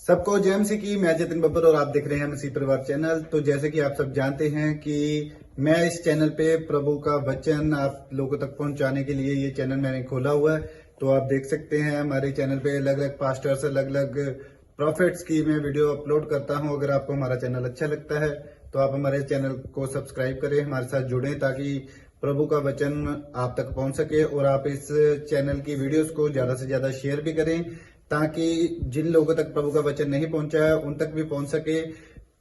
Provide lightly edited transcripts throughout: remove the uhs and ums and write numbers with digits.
सबको जय मसीह की। मैं जतिन बब्बर और आप देख रहे हैं मसीह परिवार चैनल। तो जैसे कि आप सब जानते हैं कि मैं इस चैनल पे प्रभु का वचन आप लोगों तक पहुंचाने के लिए ये चैनल मैंने खोला हुआ है। तो आप देख सकते हैं हमारे चैनल पे अलग अलग पास्टर्स, अलग अलग प्रॉफिट्स की मैं वीडियो अपलोड करता हूं। अगर आपको हमारा चैनल अच्छा लगता है तो आप हमारे चैनल को सब्सक्राइब करें, हमारे साथ जुड़ें ताकि प्रभु का वचन आप तक पहुंच सके। और आप इस चैनल की वीडियोस को ज्यादा से ज्यादा शेयर भी करें ताकि जिन लोगों तक प्रभु का वचन नहीं पहुंचा है उन तक भी पहुंच सके।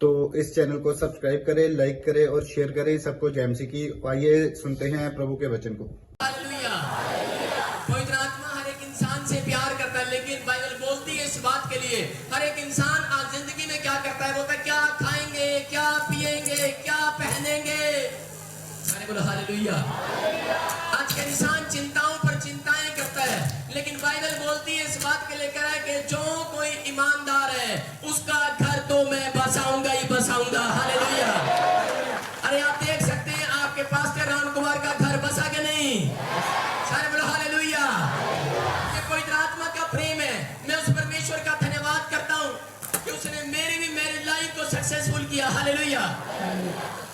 तो इस चैनल को सब्सक्राइब करें, लाइक करें और शेयर करें। सबको जय मसीह की। आइए सुनते हैं प्रभु के वचन को। हालेलुया। पवित्र आत्मा हर एक इंसान से प्यार करता है, लेकिन बाइबल बोलती है इस बात के लिए हर एक इंसान आज जिंदगी में क्या करता है, बोलता है क्या खाएंगे, क्या पिएंगे, क्या पहनेंगे। मैंने बोला हालेलुया। आज का इंसान चिंताओं पर चिंताएं करता है, लेकिन बाइबल बोलती है इस बात के लेकर है कि जो कोई ईमानदार है उसका घर तो मैं बसाऊंगा ही बसाऊंगा। हालेलुया। अरे आप देख सकते हैं आपके पास्टर राम कुमार का घर बसा के नहीं। सारे बोलो हालेलुया। ये पवित्र आत्मा का प्रेम है। मैं उस परमेश्वर का धन्यवाद करता हूँ कि उसने मेरी लाइफ को सक्सेसफुल किया। हालेलुया।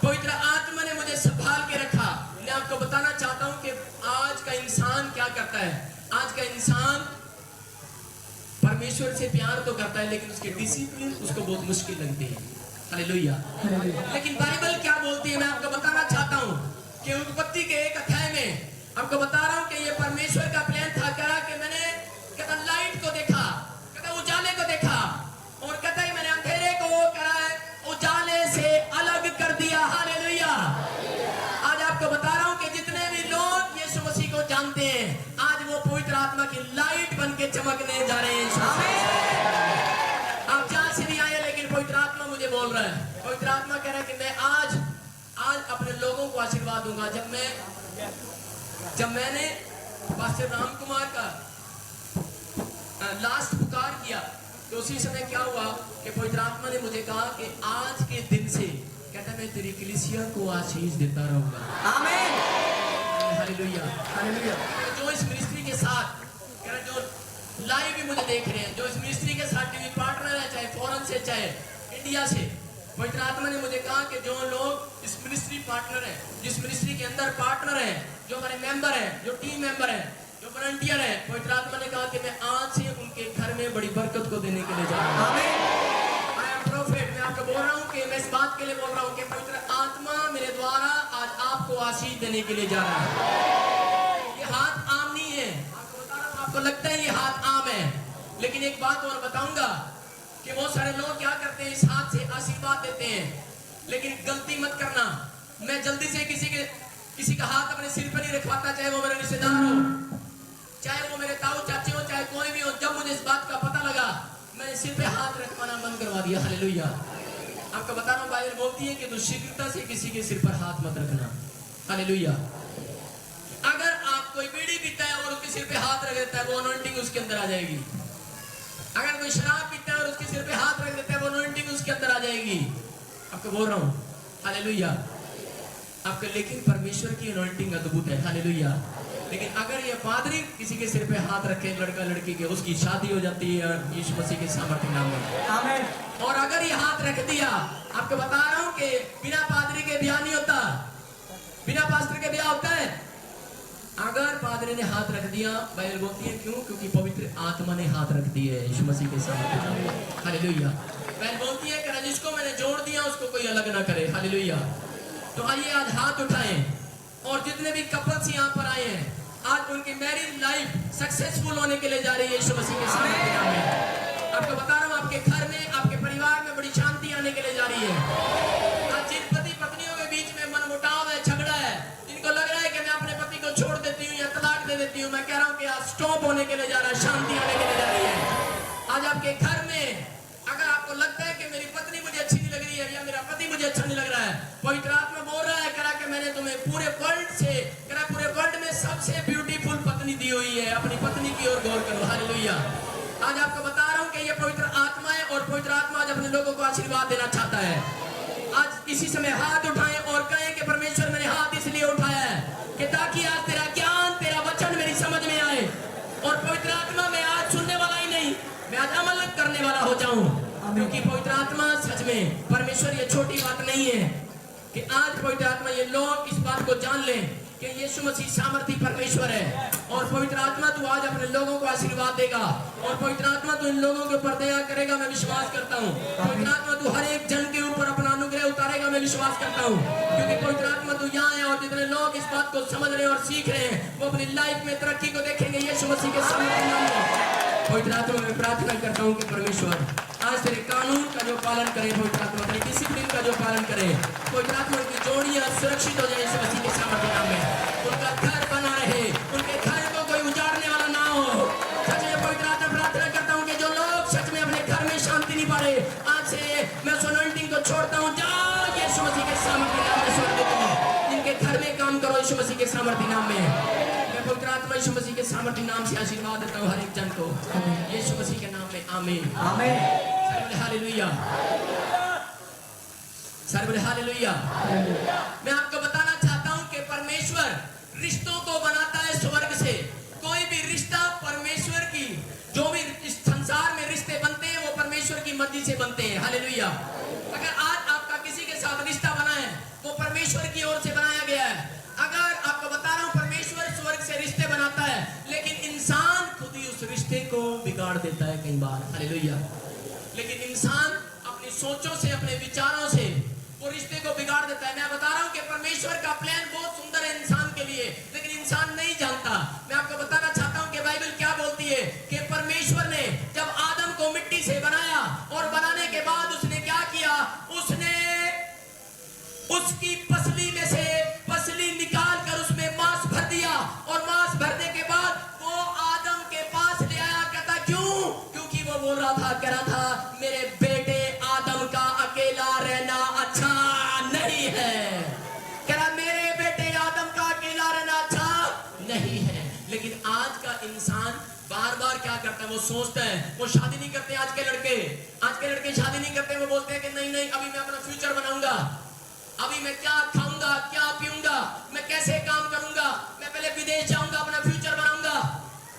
पवित्र आत्मा ने मुझे संभाल के रखा। मैं आपको बताना चाहता हूँ कि आज का इंसान क्या करता है। आज का इंसान परमेश्वर से प्यार तो करता है, लेकिन उसके डिसिप्लिन उसको बहुत मुश्किल लगती है। हालेलुया। लेकिन बाइबल क्या बोलती है मैं आपको बताना चाहता हूँ कि उत्पत्ति के एक अध्याय में आपको बता रहा हूँ कि ये परमेश्वर का प्लान था। करा कि मैंने कहता लाइट को देखा, कहता उजाले को देखा, और कहता है मैंने अंधेरे को करा है उजाले से अलग कर दिया। हालेलुया। आज आपको बता रहा हूँ कि जितने भी लोग यीशु मसीह को जानते हैं आज वो पवित्र आत्मा की लाइट बन के चमकने जा रहे हैं। आप जहां से भी आए, लेकिन पवित्र आत्मा मुझे बोल रहा है, पवित्र आत्मा कह रहा है कि मैं आज अपने लोगों को आशीर्वाद दूंगा। जब मैंने पास्टर राम कुमार का लास्ट पुकार किया तो उसी समय क्या हुआ कि पवित्र आत्मा ने मुझे कहा कि आज के दिन से कहता मैं तेरी कलीसिया को आशीष देता रहूंगा। आमीन। हालेलुया। हालेलुया। जो इस मिनिस्ट्री के साथ जो लाइव भी मुझे देख रहे हैं, जो इस मिनिस्ट्री के साथ टीवी पार्टनर है, चाहे फॉरेन से चाहे इंडिया से, पवित्र आत्मा ने मुझे कहा कि जो लोग इस मिनिस्ट्री पार्टनर है, जिस मिनिस्ट्री के अंदर पार्टनर है, जो हमारे मेंबर है, जो टीम मेंबर है, जो वॉलंटियर है, पवित्र आत्मा ने कहा कि मैं आज से उनके घर में बड़ी बरकत को देने के लिए जा रहा हूं। I am profit. मैं आपको बोल रहा हूँ कि मैं इस बात के लिए बोल रहा हूँ कि पवित्र आत्मा मेरे द्वारा आज आपको आशीष देने के लिए जा रहा है। ये हाथ आम नहीं है। आपको बता रहा हूँ, आपको लगता है ये हाथ आम है, लेकिन एक बात और बताऊंगा कि बहुत सारे लोग क्या करते हैं, इस हाथ से आशीर्वाद देते हैं, लेकिन गलती मत करना। मैं जल्दी से किसी का हाथ अपने सिर पर नहीं रखवाता, चाहे वो मेरा रिश्तेदार हो, चाहे वो मेरे ताऊ चाचे हो, चाहे कोई भी हो। जब मुझे इस बात का पता लगा मैंने सिर पे हाथ रखवाना बंद करवा दिया। हालेलुया। आपको बता रहा हूँ बाइबल बोलती है कि तो शीघ्रता से किसी के सिर पर हाथ मत रखना। हालेलुया। अगर आप कोई बीड़ी पीता है और उसके सिर पे हाथ रख देता है, वो अनॉइंटिंग उसके अंदर आ जाएगी। अगर कोई शराब पीता है और उसके सिर पे हाथ रख देता है, वो अनॉइंटिंग उसके अंदर आ जाएगी। आपको बोल रहा हूँ हालेलुया। आपका लेकिन परमेश्वर की अनॉइंटिंग अद्भुत है। हालेलुया। लेकिन अगर ये पादरी किसी के सिर पे हाथ रखे, लड़का लड़की के, उसकी शादी हो जाती है यीशु मसीह के सामर्थ्य नाम में। आमीन। और अगर ये हाथ रख दिया, आपको बता रहा हूँ कि बिना पादरी के ब्याह नहीं होता, बिना पास्टर के ब्याह होता है। अगर पादरी ने हाथ रख दिया, बाइबल बोलती है क्यों? क्योंकि पवित्र आत्मा ने हाथ रख दी है यीशु मसीह के सामर्थ्य। हालेलुया। बाइबल बोलती है कि जिसको मैंने जोड़ दिया उसको कोई अलग ना करे। हालेलुया। तो आइए आज हाथ उठाएं, और जितने भी कपल्स यहाँ पर आए हैं आज उनकी मैरिज लाइफ सक्सेसफुल होने के लिए जा रही है यीशु मसीह के सामर्थ्य नाम में। आपको बता रहा हूँ आपके घर में, आपके परिवार में बड़ी शांति आने के लिए जा रही है। आज जिन पति पत्नियों के बीच में मनमुटाव है, झगड़ा है, जिनको लग रहा है कि मैं अपने पति को छोड़ देती हूँ या तलाक दे देती हूँ, मैं कह रहा हूँ कि आज स्टॉप होने के लिए जा रहा है, शांति आने के लिए जा रही है। आज आपके घर में अगर आपको लगता है कि मेरी पत्नी मुझे अच्छी नहीं लग रही है या मेरा पति मुझे अच्छा नहीं लग रहा है, पवित्र आत्मा बोल रहा है करा कि मैंने तुम्हें पूरे वर्ल्ड में सबसे ब्यूटीफुल पत्नी दी हुई है। अपनी पत्नी की ओर गौर करो। हालेलुया। आज आपको बता रहा हूँ कि ये पवित्र आत्मा है, और पवित्र आत्मा आज अपने लोगों को आशीर्वाद देना चाहता है। आज इसी समय हाथ उठाएं और कहें कि परमेश्वर मैंने हाथ इसलिए उठाया है कि ताकि आज तेरा ज्ञान, तेरा वचन मेरी समझ में आए, और पवित्र आत्मा मैं आज सुनने वाला ही नहीं, मैं आज अमल करने वाला हो जाऊं। क्योंकि पवित्र आत्मा सच में परमेश्वर ये छोटी बात नहीं है कि आज पवित्र आत्मा ये लोग इस बात को जान लें कि यीशु मसीह सामर्थी परमेश्वर है। और पवित्र आत्मा तू आज अपने लोगों को आशीर्वाद देगा और पवित्र आत्मा तू इन लोगों के ऊपर दया करेगा, मैं विश्वास करता हूँ। पवित्र आत्मा तू हर एक जन के ऊपर अपना अनुग्रह उतारेगा, मैं विश्वास करता हूँ। क्योंकि पवित्र आत्मा तू यहाँ है और जितने लोग इस बात को समझ रहे हैं और सीख रहे हैं वो अपनी लाइफ में तरक्की को देखेंगे यीशु मसीह के सामर्थी नाम में। पवित्र आत्मा में प्रार्थना करता हूँ कि परमेश्वर आज तेरे कानून का जो पालन करे, पवित्र आत्मा तेरे डिसिप्लिन का जो पालन करे, पवित्र आत्मा की जोड़ियां सुरक्षित हो जाए यीशु मसीह के सामर्थ्य नाम में। उनका घर बना रहे, उनके घर को कोई उजाड़ने वाला ना हो। सच में पवित्र आत्मा प्रार्थना करता हूँ कि जो लोग सच में अपने घर में शांति नहीं पा रहे, आज से मैं उस अनॉइंटिंग को छोड़ता हूँ। जाओ यीशु मसीह के सामर्थ्य नाम में स्वर्ग देता हूँ। जिनके घर में काम करो यीशु मसीह के सामर्थ्य नाम में। मैं पवित्र आत्मा यीशु मसीह के सामर्थ्य नाम से आशीर्वाद देता हूँ हर एक जन को यीशु मसीह के नाम में। आमीन आमीन। हालेलुया, सर्वले हालेलुया। मैं आपको बताना चाहता हूं कि परमेश्वर रिश्तों को बनाता है स्वर्ग से। कोई भी रिश्ता परमेश्वर की, जो भी इस संसार में रिश्ते बनते हैं वो परमेश्वर की मर्जी से बनते हैं। हालेलुया। अगर आज आपका किसी के साथ रिश्ता बना है वो परमेश्वर की ओर से बनाया गया है। अगर आपको बता रहा हूं परमेश्वर स्वर्ग से रिश्ते बनाता है, लेकिन इंसान खुद ही उस रिश्ते को बिगाड़ देता है कई बार। हालेलुया। लेकिन इंसान अपनी सोचों से, अपने विचारों से वो रिश्ते को बिगाड़ देता है। मैं बता रहा हूं कि परमेश्वर का प्लान बहुत सुंदर है इंसान के लिए, लेकिन इंसान नहीं जानता। मैं आपको बताना चाहता हूं कि बाइबल क्या बोलती है कि परमेश्वर ने जब आदम को मिट्टी से बनाया और बनाने के बाद उसने क्या किया, उसने उसकी पसली में से पसली निकाल कर उसमें मांस भर दिया और मांस भरने के बाद वो आदम के पास ले आया। कहता क्यों? क्योंकि वो बोल रहा था, कह रहा था मेरे बेटे आदम का अकेला रहना अच्छा नहीं है। कह रहा मेरे बेटे आदम का अकेला रहना अच्छा नहीं है। लेकिन आज का इंसान बार बार क्या करता है, वो सोचता है, वो शादी नहीं करते। आज के लड़के शादी नहीं करते। वो बोलते हैं कि नहीं नहीं अभी मैं अपना फ्यूचर बनाऊंगा, अभी मैं क्या खाऊंगा, क्या पीऊंगा, मैं कैसे काम करूंगा, मैं पहले विदेश जाऊंगा, अपना फ्यूचर बनाऊंगा,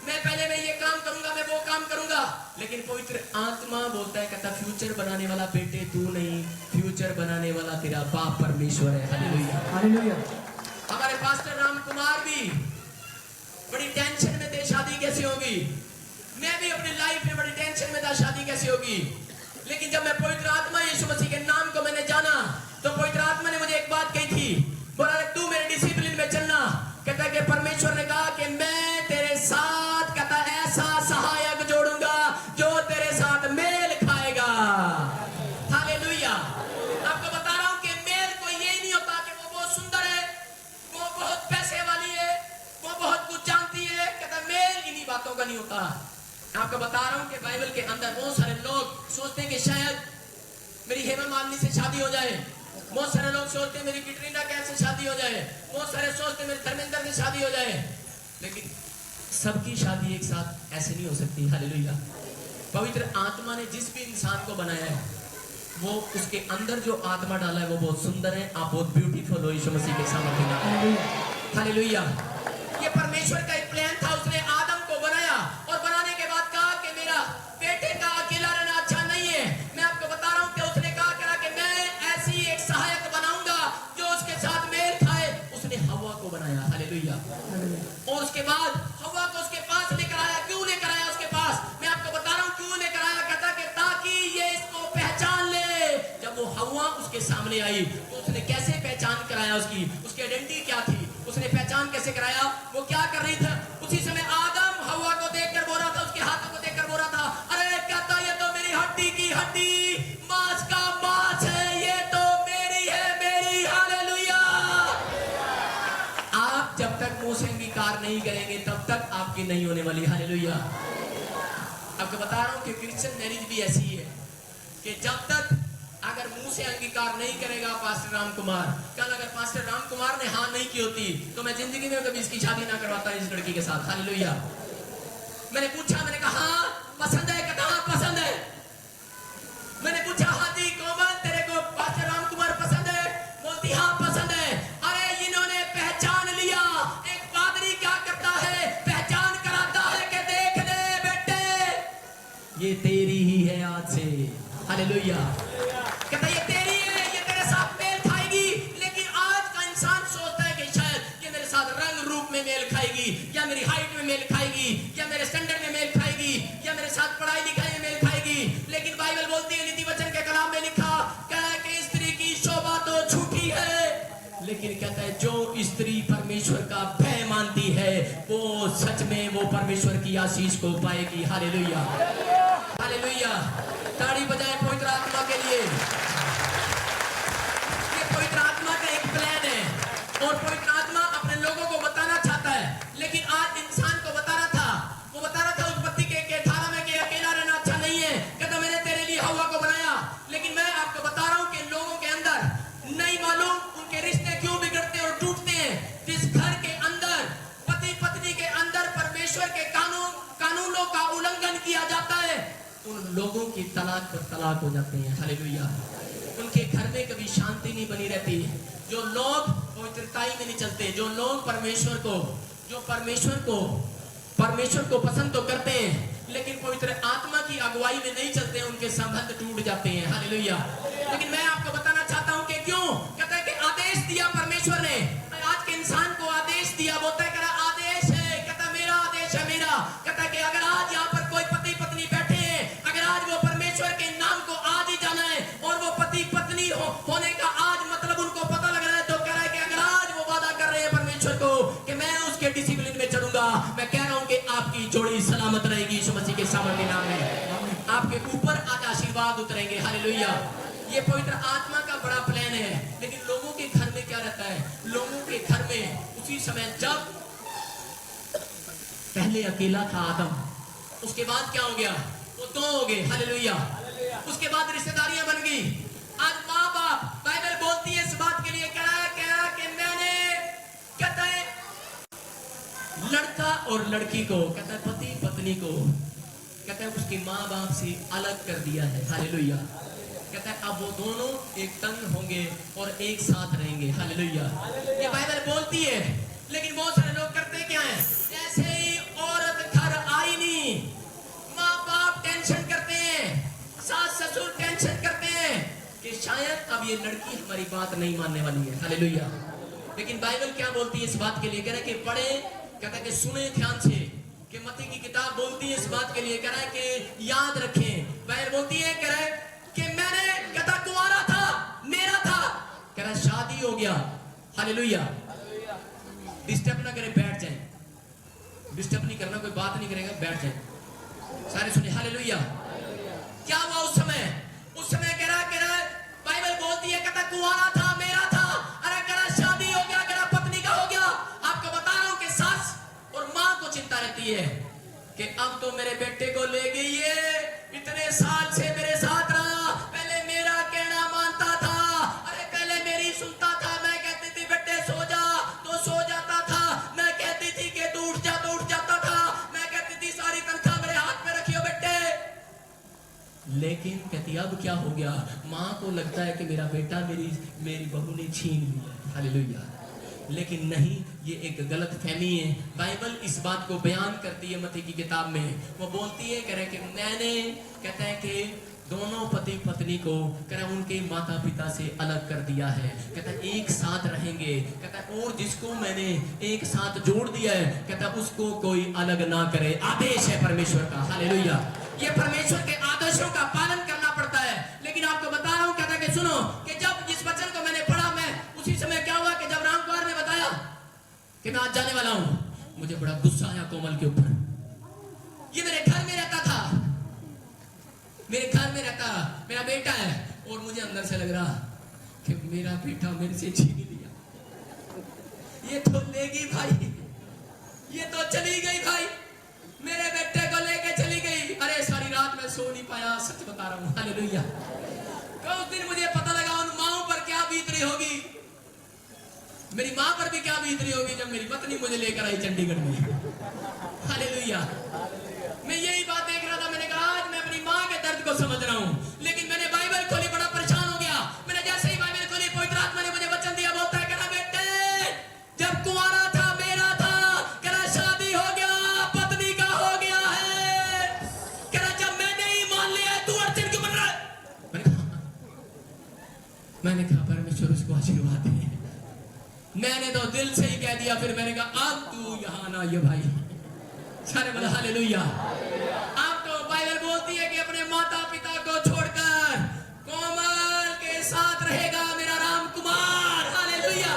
मैं ये काम करूंगा, मैं वो काम करूंगा। लेकिन पवित्र आत्मा बोलता है, कहता फ्यूचर बनाने वाला बेटे तू नहीं, फ्यूचर बनाने वाला तेरा बाप परमेश्वर है। Hallelujah hallelujah. हमारे पास्टर राम कुमार भी बड़ी टेंशन में थे शादी कैसे होगी। मैं भी अपनी लाइफ में बड़ी टेंशन में था शादी कैसे होगी। लेकिन जब मैं पवित्र आत्मा यीशु मसीह के नाम को मैंने जाना तो पवित्र आत्मा ने मुझे एक बात कही थी, बोला तू मेरे डिसिप्लिन में चलना। कहता कि परमेश्वर ने कहा कि मैं तेरे साथ, कहता ऐसा सहायक जोड़ूंगा जो तेरे साथ मेल खाएगा। हालेलुया। आपको बता रहा हूं कि मेल कोई ये नहीं होता कि वो बहुत सुंदर है, वो बहुत पैसे वाली है, वो बहुत कुछ जानती है। कहता मेल इन्हीं बातों का नहीं होता। आपको बता रहा हूं कि बाइबल के अंदर बहुत सारे लोग सोचते हैं कि शायद मेरी हेमा मालिनी से शादी हो जाए, बहुत सारे लोग सोचते हैं मेरी कैटरीना कैफ से शादी हो जाए, बहुत सारे सोचते हैं मेरे धर्मेंद्र से शादी हो जाए। लेकिन सबकी शादी एक साथ ऐसे नहीं हो सकती। हालेलुया। पवित्र आत्मा ने जिस भी इंसान को बनाया है वो उसके अंदर जो आत्मा डाला है वो बहुत सुंदर है। आप बहुत ब्यूटीफुल हो यीशु मसीह के सामर्थ्य में। हालेलुया। ये परमेश्वर का एक प्लान था। उसने आदम को बनाया और बनाने के बाद कहा कि मेरा बेटे का अकेला रहना अच्छा नहीं है। मैं आपको बता रहा हूं कि उसने कहा कि मैं ऐसी एक सहायक बनाऊंगा जो उसके साथ मेल खाए। उसने हवा को बनाया। हालेलुया। और उसके बाद हवा को उसके पास लेकर आया। क्यों लेकर आया उसके पास? मैं आपको बता रहा हूं क्यों लेकर आया। कहता कि ताकि ये इसको पहचान ले। जब वो हवा उसके सामने आई तो उसने कैसे पहचान कराया, उसकी आइडेंटिटी क्या थी, उसने पहचान कैसे कराया, वो क्या कर रही था। उसी समय आदम हवा को देखकर बोल रहा था, उसके हाथों को देखकर बोल रहा था, अरे कहता ये तो मेरी हड्डी की हड्डी, मांस का मांस है, ये तो मेरी है, मेरी। हालेलुया। आप जब तक मुंह से अंगीकार नहीं करेंगे तब तक आपकी नहीं होने वाली। हालेलुया। आपको बता रहा हूं कि क्रिश्चियन मैरिज भी ऐसी है कि जब तक अगर मुंह से अंगीकार नहीं करेगा पास्टर राम कुमार, कल अगर पास्टर राम कुमार ने हाँ नहीं की होती तो मैं जिंदगी में कभी इसकी शादी ना करवाता इस लड़की के साथ। हालेलुया। मैंने पूछा, मैंने कहा हाँ पसंद है? कहता हाँ पसंद है। मैंने पूछा हाँ जी कोमल तेरे को पास्टर राम कुमार पसंद है? बोलती हाँ पसंद है। अरे इन्होंने पहचान लिया। एक पादरी क्या करता है, पहचान कराता है कि देख ले बेटे ये तेरी ही है आज से। हालेलुया। कहता है ये तेरी है, ये तेरे साथ मेल खाएगी। लेकिन आज का इंसान सोचता है कि शायद ये मेरे साथ रंग रूप में मेल खाएगी, या मेरी हाइट में मेल खाएगी, या मेरे स्टैंडर्ड में मेल खाएगी, या मेरे साथ पढ़ाई लिखाई में मेल खाएगी। लेकिन बाइबल बोलती है, नीति वचन के कलाम में लिखा कहता है कि स्त्री की शोभा तो झूठी है, लेकिन कहता है जो स्त्री परमेश्वर का भय मानती है वो सच में वो परमेश्वर की आशीष को पाएगी। Hallelujah, hallelujah. ताड़ी बजाएं पवित्र आत्मा के लिए। ये पवित्र आत्मा का एक प्लान है और पवित्र आत्मा अपने लोगों को बताना चाहता है। लेकिन आज इंसान को बता रहा था, वो बता रहा था उत्पत्ति के 18 में कि अकेला रहना अच्छा नहीं है। कहता मैंने तेरे लिए हव्वा को बनाया। लेकिन मैं आपको बता रहा हूं कि लोगों के अंदर नहीं मालूम उनके रिश्ते क्यों बिगड़ते और टूटते हैं। जिस घर के अंदर पति पत्नी के अंदर परमेश्वर के कानूनों का उल्लंघन किया जाता है, उन लोगों की तलाक पर तलाक हो जाते हैं। हालेलुया। उनके घर में कभी शांति नहीं बनी रहती। जो लोग पवित्रताई में नहीं चलते, जो लोग परमेश्वर को पसंद तो करते हैं लेकिन पवित्र आत्मा की अगुवाई में नहीं चलते, उनके संबंध टूट जाते हैं। हालेलुया। लेकिन मैं आपको बताना चाहता हूं कि क्यों। कहता है कि आदेश दिया परमेश्वर ने, आज के इंसान को आदेश दिया। बोलता है आदेश है, कहता मेरा आदेश है मेरा। कहता है कि अगर आज यहाँ पर कोई पति पत्नी बैठे हैं, अगर आज वो परमेश्वर के नाम को आज ही जाना है और वो पति पत्नी होने का आज मतलब उनको पता लग रहा है, तो कह रहा है कि अगर आज वो वादा कर रहे हैं परमेश्वर को कि मैं उसके डिसिप्लिन में चलूंगा, मैं कह रहा हूं कि आपकी जोड़ी सलामत रहेगी यीशु मसीह के सामर्थ्य नाम में। आपके ऊपर आज आशीर्वाद उतरेंगे। हालेलुया। ये पवित्र आत्मा का बड़ा प्लान है। लेकिन लोगों के घर में क्या रहता है, लोगों के घर में उसी समय जब पहले अकेला था आदम, उसके बाद क्या हो गया, वो दो हो गए। हालेलुया। उसके बाद रिश्तेदारियां बन गई। आज माँ बाप, बाइबल बोलती है इस बात के लिए कह रहा है कि मैंने, कहता है लड़का और लड़की को, कहता है पति पत्नी को, कहता है उसकी माँ बाप से अलग कर दिया है। हालेलुया। कहता है अब वो दोनों एक तंग होंगे और एक साथ रहेंगे। हालेलुया। ये बाइबल बोलती है। लेकिन बहुत सारे लोग करते क्या है, ऐसे ही औरत घर आई नहीं, माँ बाप टेंशन करते हैं, सास ससुर टेंशन करते हैं कि शायद अब ये लड़की हमारी बात नहीं मानने वाली है। हालेलुया। लेकिन बाइबल क्या बोलती है इस बात के लिए, कह रहा है कि पढ़े, कहता है कि सुने ध्यान से, कि मत्ती की किताब बोलती है इस बात के लिए, कह रहा है कि याद रखें। बाइबल बोलती है, कह रहा है कि मैंने, कहता कुंवारा था, मेरा था, कह रहा शादी हो गया। हालेलुया। डिस्टर्ब ना करें, बैठ जाए। डिस्टर्ब नहीं करना, कोई बात नहीं करेगा, बैठ जाए। सारे सुने। हालेलुया। क्या हुआ उस समय? उस समय कह रहा बाइबल बोलती है, कहता कुंवारा था, मेरा था। अरे कह रहा शादी हो गया, कह रहा पत्नी का हो गया। आपको बता रहा हूं कि सास और माँ को चिंता रहती है कि अब तो मेरे बेटे को ले गई है, इतने साल से मेरे साथ रहा, पहले मेरा कहना मानता था, अरे पहले मेरी सुनता था, मैं कहती थी बेटे सो जा तो सो जाता था, मैं कहती थी कि तू उठ जा तो उठ जाता था, मैं कहती थी सारी तनख्वाह मेरे हाथ में रखियो बेटे। लेकिन कहती अब क्या हो गया, माँ को लगता है कि मेरा बेटा मेरी बहू ने छीन लिया। हालेलुया। लेकिन नहीं, ये एक गलत फहमी है। बाइबल इस बात को बयान करती है मत्ती की किताब में। वो बोलती है, कह रहे कि मैंने, कहता है कि दोनों पति पत्नी को, कह रहा उनके माता पिता से अलग कर दिया है। कहता है एक साथ रहेंगे। कहता है और जिसको मैंने एक साथ जोड़ दिया है, कहता है उसको कोई अलग ना करे। आदेश है परमेश्वर का। हालेलुया। ये परमेश्वर के आदेशों का पालन करना पड़ता है। लेकिन आपको बता रहा हूं, कहता है कि सुनो, कि जब जिस वचन को मैंने पढ़ा, मैं उसी समय क्या हुआ कि जब रामकुमार ने बताया कि मैं आज जाने वाला हूं, मुझे बड़ा गुस्सा आया कोमल के ऊपर। ये मेरे घर में रहता था, मेरे घर में रहता, मेरा बेटा है, और मुझे अंदर से लग रहा कि मेरा बेटा मेरे से छीन लिया। ये तो लेगी भाई, ये तो चली गई भाई, मेरे बेटे को लेके चली गई। अरे सारी रात मैं सो नहीं पाया, सच बता रहा हूं। हालेलुया। तो उस दिन मुझे पता लगा उन माओं पर क्या बीत रही होगी, मेरी माँ पर भी क्या बीत रही होगी जब मेरी पत्नी मुझे लेकर आई चंडीगढ़ में। हालेलुया। मैं यही बात देख रहा था, मैंने कहा आज मैं अपनी माँ के दर्द को समझ रहा हूँ। लेकिन मैंने बाइबल खोली, बड़ा परेशान हो गया। मैंने जैसे ही बाइबल खोली, पवित्र आत्मा ने मुझे वचन दिया, बोलता है, कहना बेटे जब कुंवारा था मेरा था, कहना शादी हो गया पत्नी का हो गया है, कहना जब मैंने ही मान लिया तू अड़चन क्यों बन रहा है। मैंने कहा परमेश्वर उसको आशीर्वाद दे। मैंने तो दिल से ही कह दिया, फिर मैंने कहा अब तू यहाँ ना आइए भाई। सारे बोला हालेलुया। अब तो बाइबल बोलती है कि अपने माता पिता को छोड़कर कोमल के साथ रहेगा मेरा राम कुमार। हालेलुया।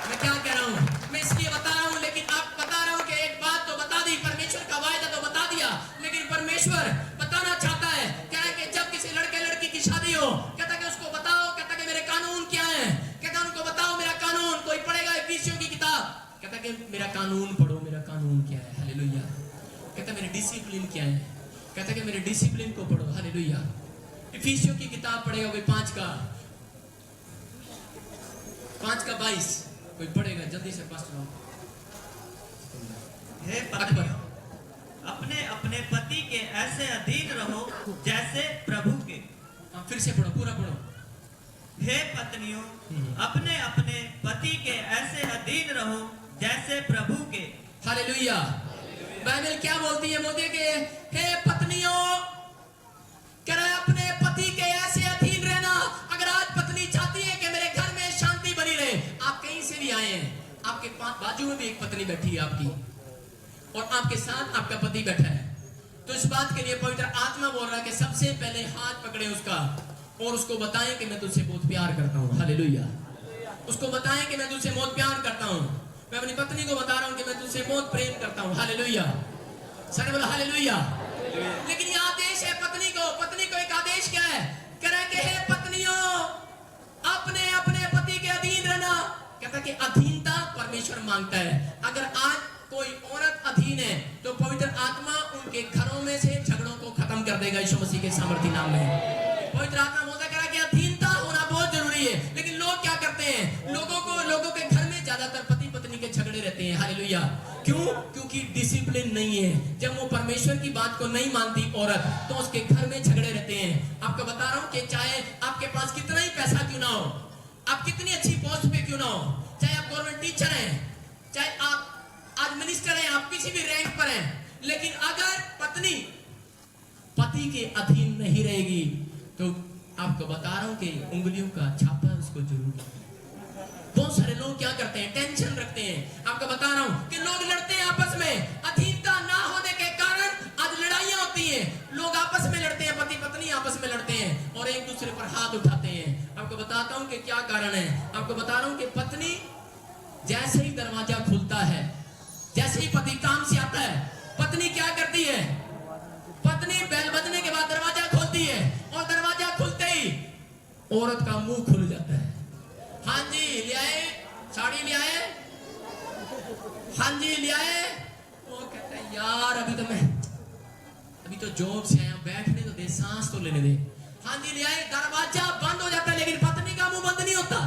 मैं क्या कह रहा हूँ, मैं इसलिए बता रहा हूँ, लेकिन अब बता रहा हूँ कि एक बात तो बता दी, परमेश्वर का वायदा तो बता दिया, लेकिन परमेश्वर बताना चाहता है क्या है कि जब किसी लड़के लड़की की शादी हो, कहता है कि उसको बताओ, कहता है कि मेरे कानून क्या है, कहता है उनको बताओ मेरा कानून। कोई पढ़ेगा इफिसियों की किताब, कहता है कि मेरा कानून पढ़ो, मेरा कानून क्या है। हालेलुया। कहता है मेरे डिसिप्लिन क्या है, कहता है कि मेरे डिसिप्लिन को पढ़ो। हालेलुया। इफिसियों की किताब पढ़ेगा कोई 5 का 22, कोई पढ़ेगा जल्दी से पास्टर। हे पत्नियों, अपने अपने पति के ऐसे अधीन रहो जैसे प्रभु के। फिर से पढ़ो, पूरा पढ़ो। हे पत्नियों, अपने अपने पति के ऐसे अधीन रहो जैसे प्रभु के। हालेलुया। बाइबल क्या बोलती है? बोलती है कि हे पत्नियों, कह रहा है अपने पति के ऐसे अधीन रहना। अगर आज पत्नी चाहती है कि मेरे घर में शांति बनी रहे, आप कहीं से भी आए हैं, आपके बाजू में भी एक पत्नी बैठी है आपकी, और आपके साथ आपका पति बैठा है, तो इस बात के लिए पवित्र आत्मा बोल रहा है कि सबसे पहले हाथ पकड़े उसका और उसको बताएं कि मैं तुझसे बहुत प्यार करता हूँ। हालेलुया। उसको बताएं कि मैं तुझसे बहुत प्यार करता हूँ। मैं अपनी पत्नी को बता रहा हूँ कि मैं तुझसे बहुत प्रेम करता हूँ। हालेलुया। सारे बोला हालेलुया। लेकिन ये आदेश है पत्नी को एक आदेश क्या है? कह रहा है कि हे पत्नियों, अपने अपने पति के अधीन रहना। कहता है कि अधीनता परमेश्वर मांगता है। अगर आज कोई औरत अधीन है तो पवित्र आत्मा उनके घरों में से झगड़ों को खत्म कर देगा यीशु मसीह के सामर्थ्य नाम में। पवित्र आत्मा बोलता कह रहा है कि अधीनता होना बहुत जरूरी है। लेकिन लोग क्या करते हैं? लोगों के घर में ज्यादातर पति पत्नी के झगड़े रहते हैं। हालेलुया। क्यों? क्योंकि डिसिप्लिन नहीं है। जब वो परमेश्वर की बात को नहीं मानती औरत, तो उसके घर में झगड़े रहते हैं। आपको बता रहा हूं कि चाहे आपके पास कितना ही पैसा क्यों ना हो, आप कितनी अच्छी पोस्ट पे क्यों ना हो, चाहे आप गवर्नमेंट टीचर हैं, चाहे आप आज मिनिस्टर हैं, आप किसी भी रैंक पर हैं, लेकिन अगर पत्नी पति के अधीन नहीं रहेगी तो आपको बता रहा हूं कि उंगलियों का छापा उसको जरूर। बहुत सारे लोग क्या करते हैं? टेंशन रखते हैं। आपको बता रहा हूं कि लोग लड़ते हैं आपस में। अधीनता ना होने के कारण आज लड़ाइयां होती हैं। लोग आपस में लड़ते हैं, पति पत्नी आपस में लड़ते हैं और एक दूसरे पर हाथ उठाते हैं। आपको बताता हूं कि क्या कारण है। आपको बता रहा हूं कि पत्नी जैसे ही दरवाजा खुलता है, जैसे ही पति काम से आता है, पत्नी क्या करती है? पत्नी बेल बजने के बाद दरवाजा खोलती है और दरवाजा खुलते ही औरत का मुंह खुल जाता है। हाँ जी ले आए, साड़ी ले आए, हाँ जी ले आए। वो कहता है यार अभी तो जॉब से आया, बैठने तो दे, सांस तो लेने दे। हाँ जी ले आए। दरवाजा बंद हो जाता है लेकिन पत्नी का मुंह बंद नहीं होता।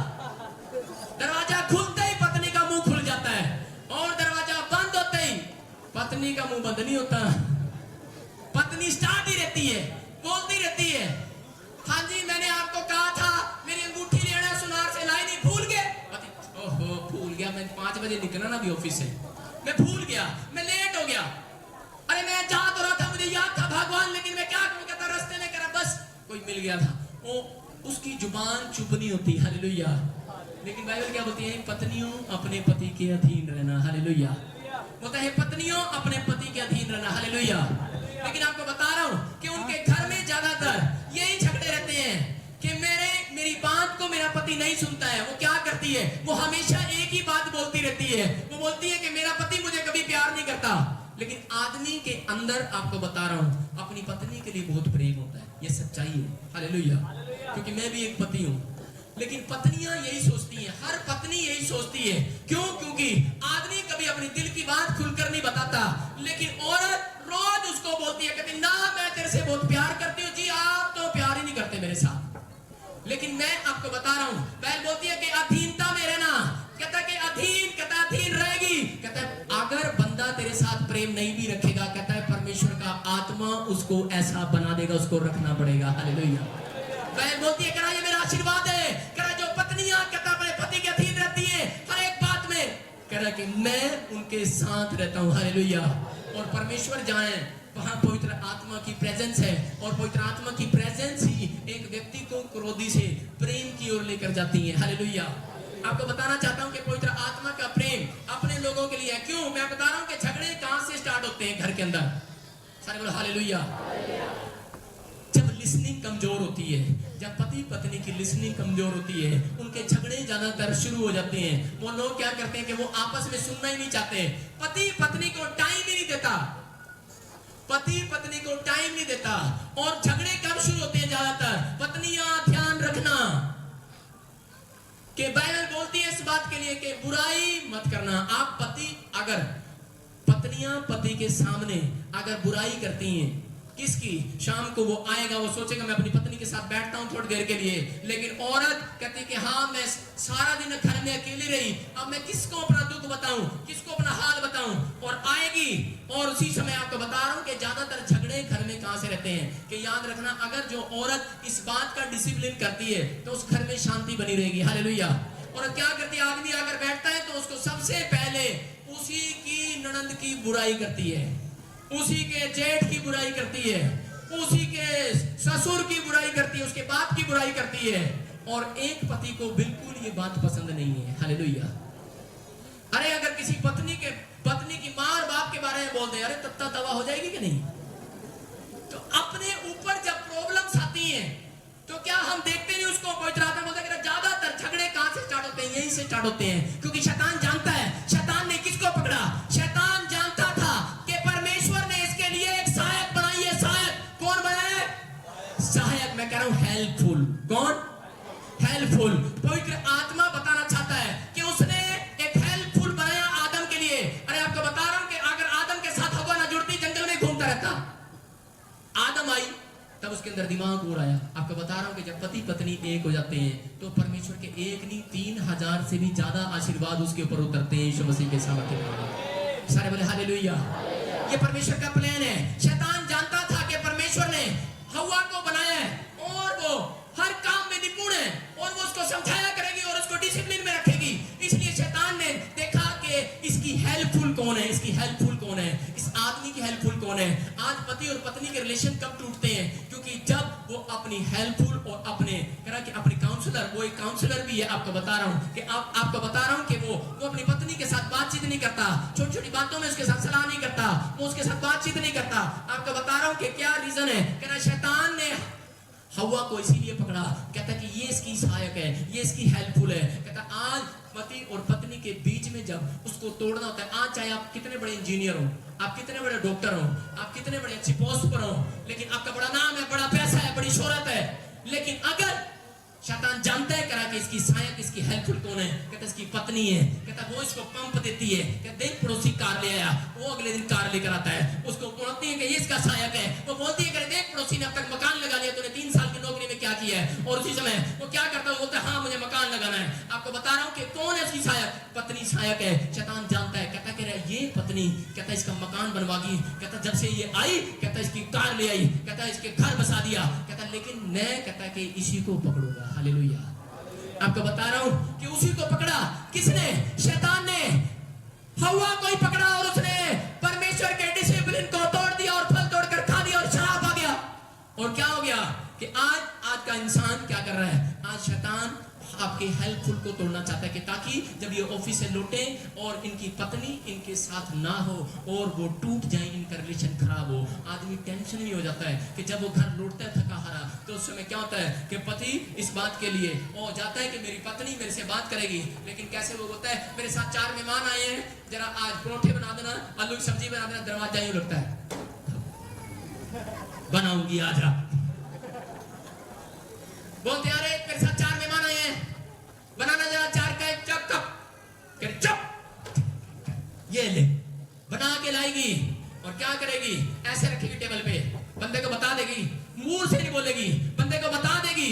दरवाजा खुलते ही पत्नी का मुंह खुल जाता है और दरवाजा बंद होते ही पत्नी का मुंह बंद नहीं होता। पत्नी स्टार्ट ही रहती है, बोलती रहती है, हाँ जी मैंने आपको कहा था मेरी अंगूठी लेना सुनार से लाई, नहीं भूल गए? पति ओहो भूल गया, मैं 5 बजे निकला ना अभी ऑफिस से, मैं भूल गया, मैं लेट हो गया। अरे मैं जा तो रहा था, मुझे याद था भगवान, लेकिन मैं क्या करूं? कहता रास्ते में करा, बस कोई मिल गया था। वो उसकी जुबान चुप नहीं होती। हालेलुया। लेकिन बाइबल क्या बोलती है? पत्नियों अपने पति के अधीन रहना। हालेलुया। बोलता है पत्नियों अपने पति के अधीन रहना। हालेलुया। लेकिन आपको बता रहा हूं कि उनके घर में ज्यादातर यही झगड़े रहते हैं कि मेरी बात को मेरा पति नहीं सुनता है। वो क्या करती है? वो हमेशा एक ही बात बोलती रहती है। वो बोलती है कि मेरा पति मुझे कभी प्यार नहीं करता। लेकिन आदमी के अंदर आपको बता रहा हूं अपनी पत्नी के लिए बहुत प्रेम होता है। ये सच्चाई है। हालेलुया। क्योंकि मैं भी एक पति हूं। लेकिन पत्नियां यही सोचती हैं, हर पत्नी यही सोचती है। क्यों? क्योंकि आदमी कभी अपनी दिल की बात खुलकर नहीं बताता, लेकिन औरत रोज उसको बोलती है, कहती ना मैं तेरे से बहुत प्यार करती हूँ। जी आप तो प्यार ही नहीं करते मेरे साथ। लेकिन मैं आपको बता रहा हूँ, बहन बोलती है कि अधीनता में रहना। कहता कि अधीन रहेगी। कहता है अगर बंदा तेरे साथ प्रेम नहीं भी रखेगा, कहता है परमेश्वर का आत्मा उसको ऐसा बना देगा, उसको रखना पड़ेगा। हालेलुया। बहन बोलती है करा ये मेरा आशीर्वाद है, करा जो पत्नियां कहता अपने पति के अधीन रहती है हर एक बात में, कह रहा कि मैं उनके साथ रहता हूं। हालेलुया। और परमेश्वर जाए वहां पवित्र आत्मा की प्रेजेंस है और पवित्र आत्मा की प्रेजेंस ही एक व्यक्ति को क्रोधी से प्रेम की ओर लेकर जाती है। हालेलुया। आपको बताना चाहता हूं कि पवित्र आत्मा का प्रेम अपने लोगों के लिए है। क्यों? मैं बता रहा हूं कि झगड़े कहां से स्टार्ट होते हैं? घर के अंदर। सारे बोलो हालेलुया। जब लिसनिंग कमजोर होती है, जब पति पत्नी की लिसनिंग कमजोर होती है, उनके झगड़े ज्यादातर शुरू हो जाते हैं। वो लोग क्या करते हैं कि वो आपस में सुनना ही नहीं चाहते। पति पत्नी को टाइम ही नहीं देता, पति पत्नी को टाइम नहीं देता। और झगड़े कब शुरू होते हैं? ज्यादातर पत्नियां ध्यान रखना कि बाइबल बोलती है इस बात के लिए कि बुराई मत करना। आप पति अगर पत्नियां पति के सामने अगर बुराई करती हैं, किसकी? शाम को वो आएगा, वो सोचेगा मैं अपनी पत्नी के साथ बैठता हूं थोड़ी देर के लिए, लेकिन औरत कहती कि हाँ मैं सारा दिन घर में अकेली रही, अब मैं किसको अपना दुख बताऊं, किसको अपना हाल बताऊं। और आएगी, और उसी समय आपको बता रहा हूं कि ज्यादातर झगड़े घर में कहां से रहते हैं कि याद रखना, अगर जो औरत इस बात का डिसिप्लिन करती है तो उस घर में शांति बनी रहेगी। हालेलुया। और क्या करती है? आदमी आकर बैठता है तो उसको सबसे पहले उसी की ननद की बुराई करती है, उसी के जेठ की बुराई करती है, उसी के ससुर की बुराई करती है, उसके बाप की बुराई करती है। और एक पति को बिल्कुल ये बात पसंद नहीं है। हालेलुया। अरे अगर किसी पत्नी की मां और बाप के बारे में बोल दे, अरे तत्ता तवा हो जाएगी कि नहीं? तो अपने ऊपर जब प्रॉब्लम्स आती हैं तो क्या हम देखते नहीं उसको? पवित्र आत्मा बोलता है कि ज्यादातर झगड़े कहां से स्टार्ट होते हैं? यहीं से स्टार्ट होते हैं। क्योंकि शैतान जानता है, शैतान ने किसको पकड़ा? शैतान जानता था कि परमेश्वर ने इसके लिए एक सहायक बनाई है। सहायक कौन बनाया? सहायक, मैं कह रहा हूं हेल्पफुल। कौन? हेल्पफुल। पवित्र आत्मा बताना चाहता है कि उसने एक हेल्पफुल बनाया आदम के लिए। अरे आपको बता रहा हूं कि अगर आदम के साथ हवा ना जुड़ती, जंगल में घूमता रहता। आदम आई तब उसके अंदर दिमाग और आया। आपको बता रहा हूं कि जब पति पत्नी एक हो जाते हैं तो परमेश्वर के एक नहीं 3000 से भी ज्यादा आशीर्वाद उसके ऊपर उतरते हैं यीशु मसीह के सामर्थ्य। सारे बोले हालेलुया। ये परमेश्वर का प्लान है। शैतान जानता था कि परमेश्वर ने हव्वा को बनाया है और वो हर काम में निपुण है और वो उसको समझाया करेगी और उसको डिसिप्लिन में रखेगी। इसलिए शैतान ने देखा कि इसकी हेल्पफुल कौन है, इसकी हेल्पफुल कौन है, इस आदमी की हेल्पफुल कौन है। आज पति और पत्नी के रिलेशन कब टूटते हैं? क्योंकि जब वो अपनी हेल्पफुल और अपने काउंसलर, वो एक काउंसलर भी है। आपको बता रहा हूं कि आपको बता रहा हूं कि वो अपनी पत्नी के साथ बातचीत नहीं करता, छोटी छोटी बातों में उसके साथ सलाह नहीं करता, वो उसके साथ बातचीत नहीं करता। आपको बता रहा हूं कि क्या रीजन है? कहना शैतान ने हव्वा को इसीलिए पकड़ा, कहता कि ये इसकी सहायक है, ये इसकी हेल्पफुल है। कहता आज पति और पत्नी के बीच में जब उसको तोड़ना होता है, आज चाहे आप कितने बड़े इंजीनियर हो, आप कितने बड़े डॉक्टर हो, आप कितने बड़े अच्छी पोस्ट पर हो, लेकिन आपका बड़ा नाम है, बड़ा पैसा है, बड़ी शोहरत है, लेकिन अगर शैतान जानता है करा कि इसकी सहायक, इसकी हेल्पफुल कौन है, कहता इसकी पत्नी है, कहता वो इसको पंप देती है, कहता देख पड़ोसी कार ले आया, वो अगले दिन कार लेकर आता है, उसको बोलती है कि ये इसका सहायक है, वो बोलती है कि देख पड़ोसी ने अब तक मकान लगा लिया, तूने 3 साल की नौकरी में क्या किया है। और उसी समय वो क्या करता है? बोलता है हाँ मुझे मकान लगाना है। आपको बता रहा हूं कि कौन है उसकी सहायक? पत्नी सहायक है। शैतान जानता है, कहता कह रहा ये पत्नी, कहता इसका मकान बनवागी, कहता जब से ये आई, कहता इसकी कार ले आई, कहता इसके घर बसा दिया, कहता लेकिन मैं कहता कि इसी को पकड़ूंगा। हालेलुया। आपको बता रहा हूं कि उसी को पकड़ा। किसने? शैतान ने हव्वा को ही पकड़ा और उसने परमेश्वर के डिसिप्लिन को तोड़ दिया और फल तोड़कर खा लिया और शराब आ गया। और क्या हो गया कि आज का इंसान क्या कर रहा है? आज शैतान आपके हेल्पफुल को तोड़ना चाहता है कि ताकि जब ये ऑफिस से लौटे और इनकी पत्नी इनके साथ ना हो और वो टूट जाए, इनका रिलेशन खराब हो। आदमी टेंशन में हो जाता है कि जब वो घर लौटता है थका हारा, तो उस समय क्या होता है कि पति इस बात के लिए और जाता है कि मेरी पत्नी मेरे से बात करेगी, लेकिन कैसे वो बोलता है मेरे साथ 4 मेहमान आए हैं, जरा आज परोठे बना देना, आलू की सब्जी बना देना। दरवाजा यूं लगता है, बनाऊंगी आज आप। बोलते अरे मेरे साथ 4 मेहमान आए हैं, बनाना जरा 4 का 1 कप, चुप, ये ले बना के लाएगी और क्या करेगी? ऐसे रखेगी टेबल पे, बंदे को बता देगी, मुंह से नहीं बोलेगी, बंदे को बता देगी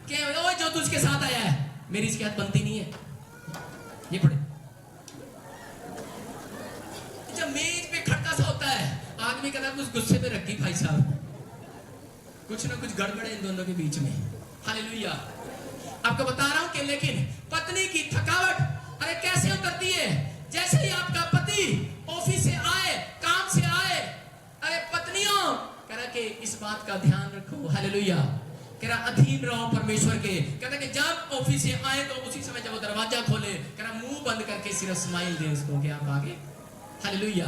कि ओए जो तुझके साथ आया है मेरी इसके हाथ बनती नहीं है। ये पढ़े, जब मेज पे खटका सा होता है, आदमी कहता है कुछ गुस्से में रखी भाई साहब, कुछ ना कुछ गड़बड़ है इन दोनों के बीच में। हालेलुया। आपको बता रहा हूं कि लेकिन पत्नी की थकावट अरे कैसे उतरती है? जैसे ही आपका पति ऑफिस से आए, काम से आए, अरे पत्नियों कह रहे कि इस बात का ध्यान रखो, हालेलुया। कह रहा अधीन रहो परमेश्वर के। कहता कि जब ऑफिस से आए तो उसी समय जब वो दरवाजा खोले, कह रहा मुंह बंद करके सिर्फ स्माइल दे उसको कि आप आगे, हालेलुया।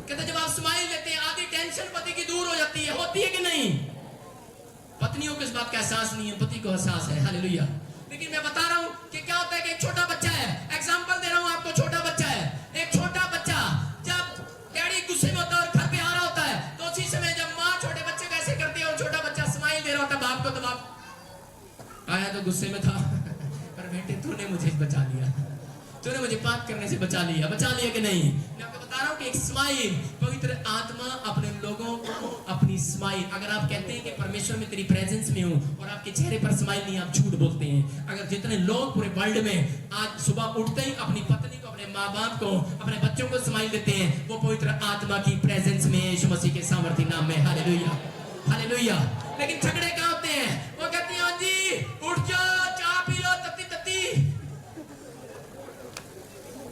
कहता जब आप स्माइल देते हैं आधी टेंशन पति की दूर हो जाती है, होती है कि नहीं? पत्नियों को इस बात का एहसास नहीं है, पति को एहसास है, हालेलुया। लेकिन मैं बता रहा हूं कि क्या होता है कि एक छोटा बच्चा है, एग्जांपल दे रहा हूं आपको, छोटा बच्चा है, एक छोटा बच्चा जब डैडी गुस्से में होता है और घर पे आ रहा होता है, तो उसी समय जब माँ छोटे बच्चे को ऐसे करती है और छोटा बच्चा स्माइल दे रहा होता है बाप को, तो बाप आया तो गुस्से में था पर बेटे तूने मुझे बचा लिया, तूने मुझे पाप करने से बचा लिया कि नहीं? मैं आपको बता रहा हूं कि एक स्माइल, पवित्र आत्मा अपने लोगों को अपनी स्माइल, अगर आप कहते हैं कि परमेश्वर में तेरी प्रेजेंस में हूं और आपके चेहरे पर स्माइल नहीं, आप झूठ बोलते हैं। अगर जितने लोग पूरे वर्ल्ड में आज सुबह उठते ही अपनी पत्नी को, अपने माँ बाप को, अपने बच्चों को स्माइल देते हैं, वो पवित्र आत्मा की प्रेजेंस में, यीशु मसीह के सामर्थ्य नाम में, हालेलुया, हालेलुया। लेकिन झगड़े क्या होते हैं? वो कहती हैं जी उठ जाओ, चाय पी लो, तत्ती तत्ती।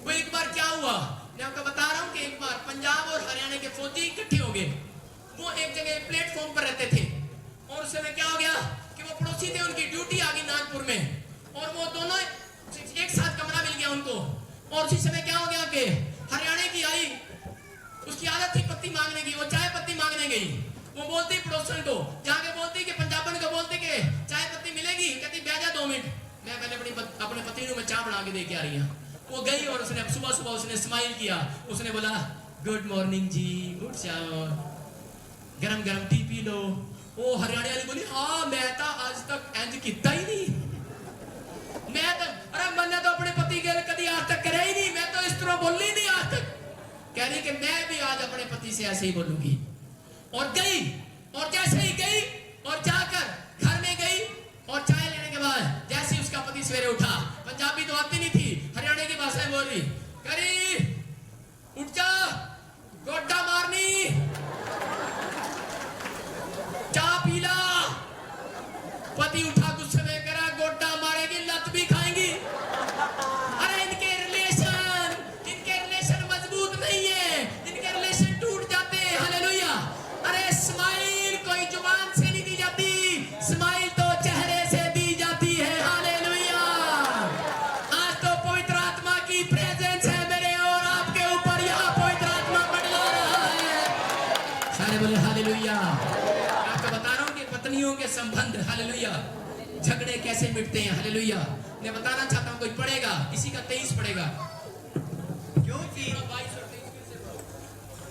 वो एक बार क्या हुआ, मैं आपको बता रहा हूं कि एक बार पंजाब और हरियाणा के फौजी इकट्ठे हो गए। वो एक जगह प्लेटफॉर्म पर रहते थे और उस समय क्या हो गया कि वो पड़ोसी थे, उनकी ड्यूटी आ गई नागपुर में और वो दोनों एक साथ कमरा मिल गया उनको। और उसी समय क्या हो गया कि हरियाणा की आई, उसकी आदत थी पत्ती मांगने की, वो चाय पत्ती मांगने गई। वो बोलती पड़ोसन को, जाके बोलती कि पंजाबन को बोलती कि चाय पत्ती मिलेगी, कहती बैठ जा 2 मिनट, मैं पहले अपने पति को मैं चाय बना के दे के आ रही हूँ। वो गई और उसने सुबह सुबह उसने स्माइल किया, उसने बोला गुड मॉर्निंग जी, उठ जाओ, गरम गरम टी पी लो। वो हरियाणा वाली बोली हाँ मैं तो आज तक इंज किया ही नहीं, मैं तो अरे मैंने तो अपने पति के कभी आज तक करे ही नहीं, मैं तो इस तरह बोली नहीं आज तक। कह रही कि मैं भी आज अपने पति से ऐसे ही बोलूंगी। और गई, और जैसे ही गई और जाकर घर में गई और चाय लेने के बाद जैसे ही उसका पति सवेरे उठा, पंजाबी तो आती नहीं थी, हरियाणा की भाषा बोल रही, करी उठ जा, गोड्डा मारनी, चाय पीला। पति उठा गुस्से में, करा गोड्डा मारेगी, लत भी खाएंगी। अरे इनके रिलेशन मजबूत नहीं है, इनके रिलेशन टूट जाते हैं, हालेलुया। अरे स्माइल कोई जुबान से नहीं दी जाती, स्माइल तो चेहरे से दी जाती है, हालेलुया। आज तो पवित्र आत्मा की प्रेजेंस है मेरे और आपके ऊपर, यहाँ पवित्र आत्मा मंडला रहा है, सारे बोले हालेलुया। आपको बता रहा हूँ कि पत्नियों के संबंध, हालेलुया, झगड़े कैसे मिटते हैं, हालेलुया। मैं बताना चाहता हूँ, कोई पढ़ेगा, इसी का 23 पढ़ेगा, क्योंकि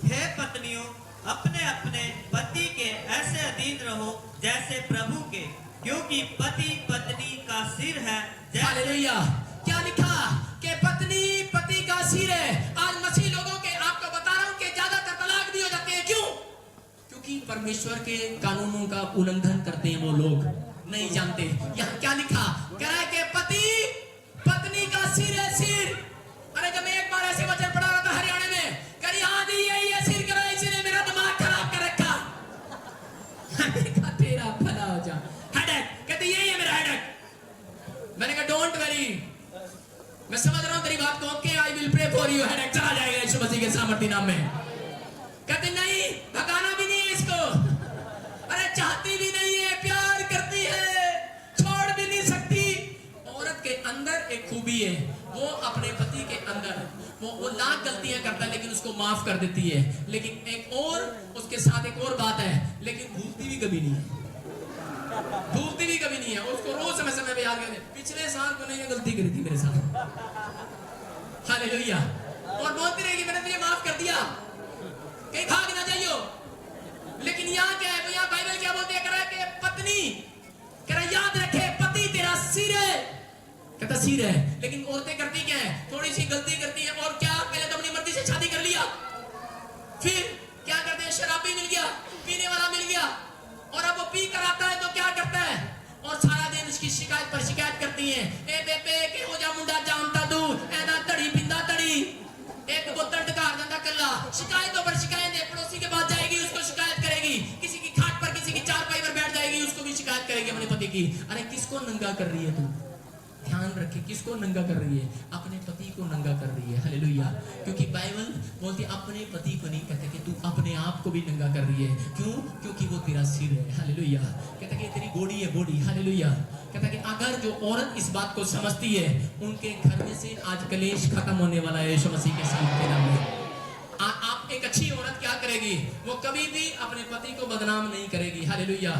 हे पत्नियों अपने अपने पति के ऐसे अधीन रहो जैसे प्रभु के, क्योंकि पति पत्नी का सिर है। हालेलुया। क्या लिखा कि पत्नी पति का सिर है। आज मसीह लोगों के, आपको बता रहा हूं कि ज्यादातर तलाक भी हो जाते हैं, क्यों? क्योंकि परमेश्वर के कानूनों का उल्लंघन करते हैं वो लोग, नहीं जानते। यहाँ क्या लिखा, कह रहा है कि पति पत्नी का सिर है, सिर। अरे जब मैं एक बार ऐसे वचन पढ़ा रहा था हरियाणा में, करी आदि ये सिर करा, इसने मेरा दिमाग खराब कर रखा। तेरा भला हो जा, हेडेक, कहते ये है मेरा हेडेक। मैंने कहा डोंट वरी, मैं समझ रहा हूं तेरी बात को, okay I will pray for you, headache चला जाएगा यीशु मसीह के सामर्थ्य नाम में। कहते नहीं, भगाना भी नहीं है इसको, अरे चाहती भी नहीं है, प्यार करती है, छोड़ भी नहीं सकती। औरत के अंदर एक खूबी है, वो अपने पति के अंदर वो लाख गलतियां करता है लेकिन उसको माफ कर देती है। लेकिन एक और उसके साथ एक और बात है, लेकिन भूलती भी कभी नहीं है, भूलती भी कभी नहीं है, उसको रोज समय समय पे याद करते, पिछले साल को नहीं गलती करी थी मेरे साथ, हालेलुया। और बोलती रहेगी मैंने तुझे माफ कर दिया, कहीं भाग ना जाइयो। लेकिन यहाँ क्या है, यहाँ बाइबल क्या बोलती है, कह रहा है कि पत्नी, कह रहा याद रखे पति तेरा सिर है, कहता सिर है। लेकिन औरतें करती क्या है, थोड़ी सी गलती करती है और क्या, पहले तो अपनी मर्जी से शादी कर लिया, फिर क्या करते हैं, शराबी मिल गया, पीने वाला मिल गया, और अब वो पी कर आता है तो क्या करता है, और सारा दिन उसकी शिकायत पर शिकायत करती है, ए बेबे के हो जा मुंडा जानता तू, ऐदा तड़ी पिंदा तड़ी, एक बोतल ढकार जाता कल्ला, शिकायतों पर शिकायत है। पड़ोसी के पास जाएगी, उसको शिकायत करेगी, किसी की खाट पर, किसी की चारपाई पर बैठ जाएगी, उसको भी शिकायत करेगी अपने पति की। अरे किसको नंगा कर रही है तू, ध्यान रखे किसको नंगा कर रही है, अपने पति को नंगा कर रही है। हालेलुया। क्योंकि बाइबल बोलती है अपने पति को नहीं, कहते कि तू अपने आप को भी नंगा कर रही है। क्यों? क्योंकि वो तेरा सिर है। हालेलुया। कहता कि तेरी बॉडी है, बॉडी। हालेलुया। कहता कि अगर जो औरत इस बात को समझती है, उनके घर में से आज कलेश खत्म होने वाला है यीशु मसीह के नाम में। आप एक अच्छी औरत क्या करेगी? वो कभी भी अपने पति को बदनाम नहीं करेगी। हालेलुया।